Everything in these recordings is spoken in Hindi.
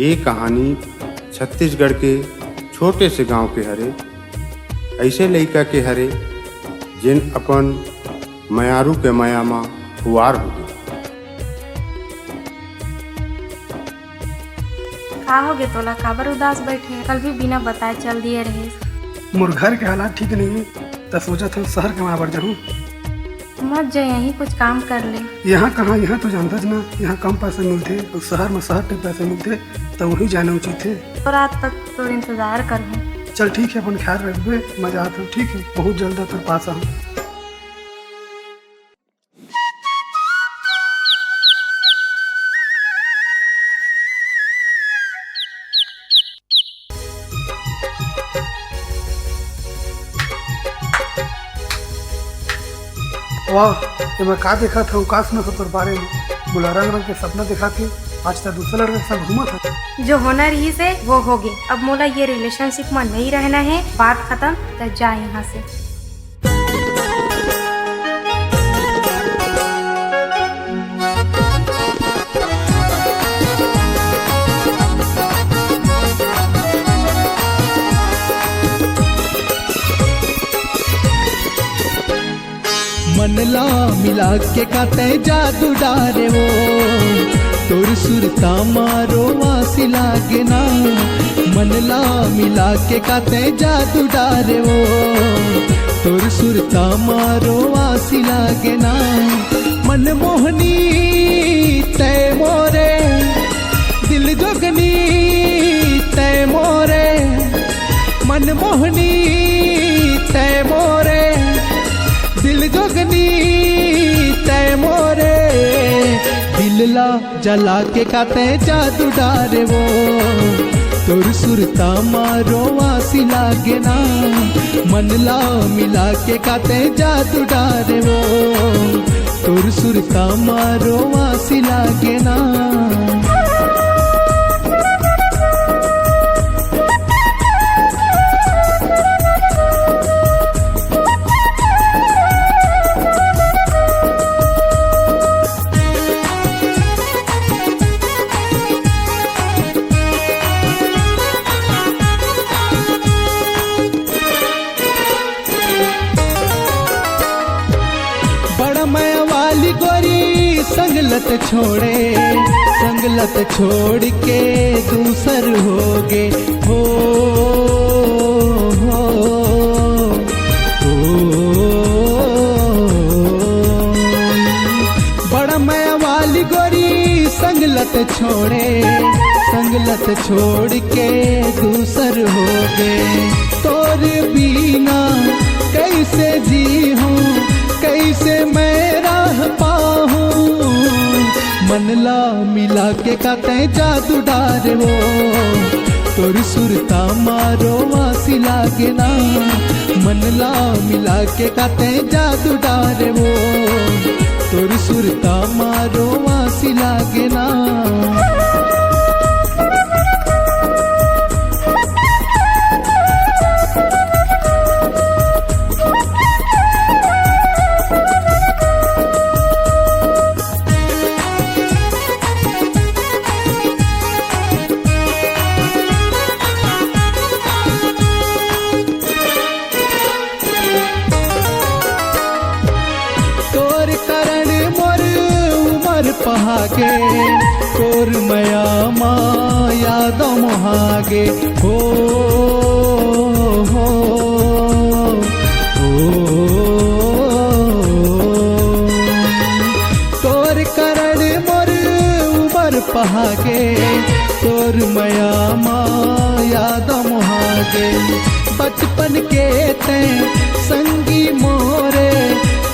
ये कहानी छत्तीसगढ़ के छोटे से गांव के हरे। ऐसे लइका के हरे जिन अपन मयारू के माया माँ हुआर हो गए। का हो गए तोला, काबर उदास बैठे? कल भी बिना बताए चल दिए रहे। मोर घर के हालात ठीक नहीं है, तो सोचा था शहर के वहाँ बढ़ जाऊँ। मत जा, यहीं कुछ काम कर ले। यहाँ कहाँ, यहाँ तो जानता ना, यहाँ कम पैसे मिलते और शहर में शहर के पैसे मिलते, तो वहीं जाना उचित है। तो रात तक तो इंतजार करूँ। चल ठीक है, अपन ख्याल रखबे, मजा आता हूँ। ठीक है, बहुत जल्द तेरे पास आऊँ। वाह, ये मैं का देखा था, उकास में तोर बारे में बुला रंग रंग के सपना दिखा के आज तक दूसरे लड़के के साथ घूमा था। जो होना रही से वो हो गए। अब मोला ये रिलेशनशिप में नहीं रहना है, बात खत्म। तो जा यहाँ से। मनला मिला के काते जादू डारे वो, तोर सुरता मारो वासी लागे ना। मनला मिला के काते जादू डारे वो, तोर सुरता मारो वासी लागे ना। मनमोहनी तय मोरे, दिल जोगनी तय मोरे। मनमोहनी तय मोरे, दिल जोगनी तय मोरे। दिलला जला के काते जादू डारे वो, तोर सुरता मारो वासी लागे ना। मनला मिला के काते जादू डारे वो, तोर सुरता मारो वासी लागे ना। संगलत छोड़े, संगलत छोड़ के दूसर हो गे। हो बड़ा मैं वाली गोरी संगलत छोड़े, संगलत छोड़ के दूसर हो गे। तोर बिना कैसे जी हूँ, कैसे मैं रह पाऊँ। मनला मिला के काते जादू डारे वो, तोर सुरता मारो वासी लागे ना। मनला मिला के काते जादू डारे वो, तोर सुरता मारो वासी लागे ना। पहागे तोर मया माँ याद मोहागे। हो हो तोर करण मोर उमर पहागे, तोर मया माँ याद मोहागे। बचपन के ते संगी मोरे,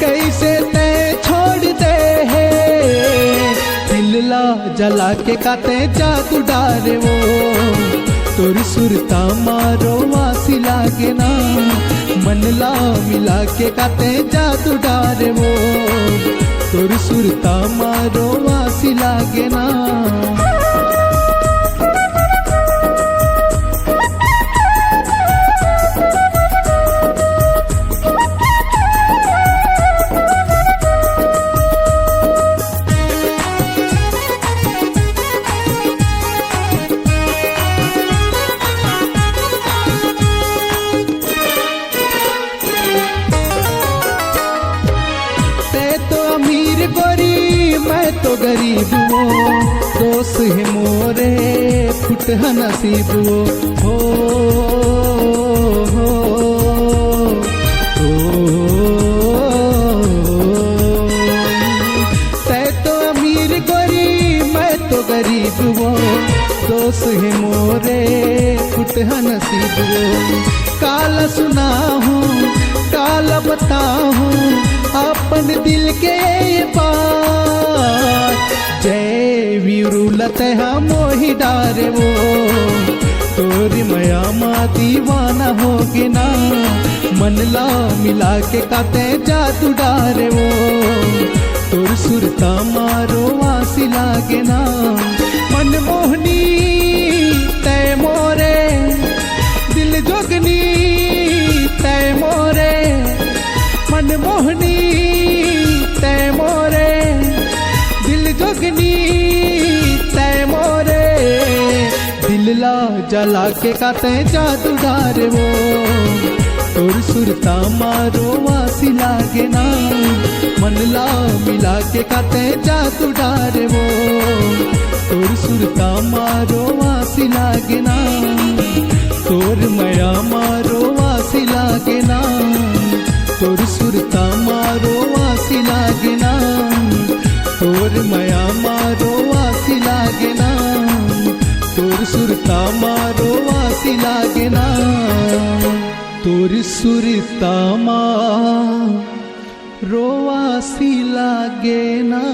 कैसे ते छोड़ दे है। दिलला जला के काते जादू डारे वो, तोर सुरता मारो वासी लागे ना। मनला मिला के काते जादू डारे वो, तोर सुरता मारो वासी लागे ना। गरीब वो, दोस्त है मोरे फुट है नसीब वो। हो हो तै तो अमीर गोरी मैं तो गरीब वो, दोस्त है मोरे फुट है नसीब वो। काला सुना हूँ काला बता हूँ अपन दिल के बात, जय वीरू लते मोहि डारे वो, तोरी मया माँ दीवाना होगे ना, मन ला मिला के काते जादू डारे वो, तोर सुरता मारो वासी लागे ना, मन मोहनी तय मोरे दिल जोगनी तय मोरे, मन मोहनी तय मोरे दिल जोगनी तय मोरे, दिल ला जला के काते जादू डारे वो, तोर सुरता मारो वासी लागे ना, मन ला मिला के काते जादू डारे वो, तोर सुरता मारो वासी लागे ना, तोर मया मारो वासी लागे ना, तोर सुरता मारो वासी लागे ना, तोर मया मारो वासी लागे ना, तोर सुरता मारो वासी लागे ना, तोर सुरता मारो वासी लागे ना।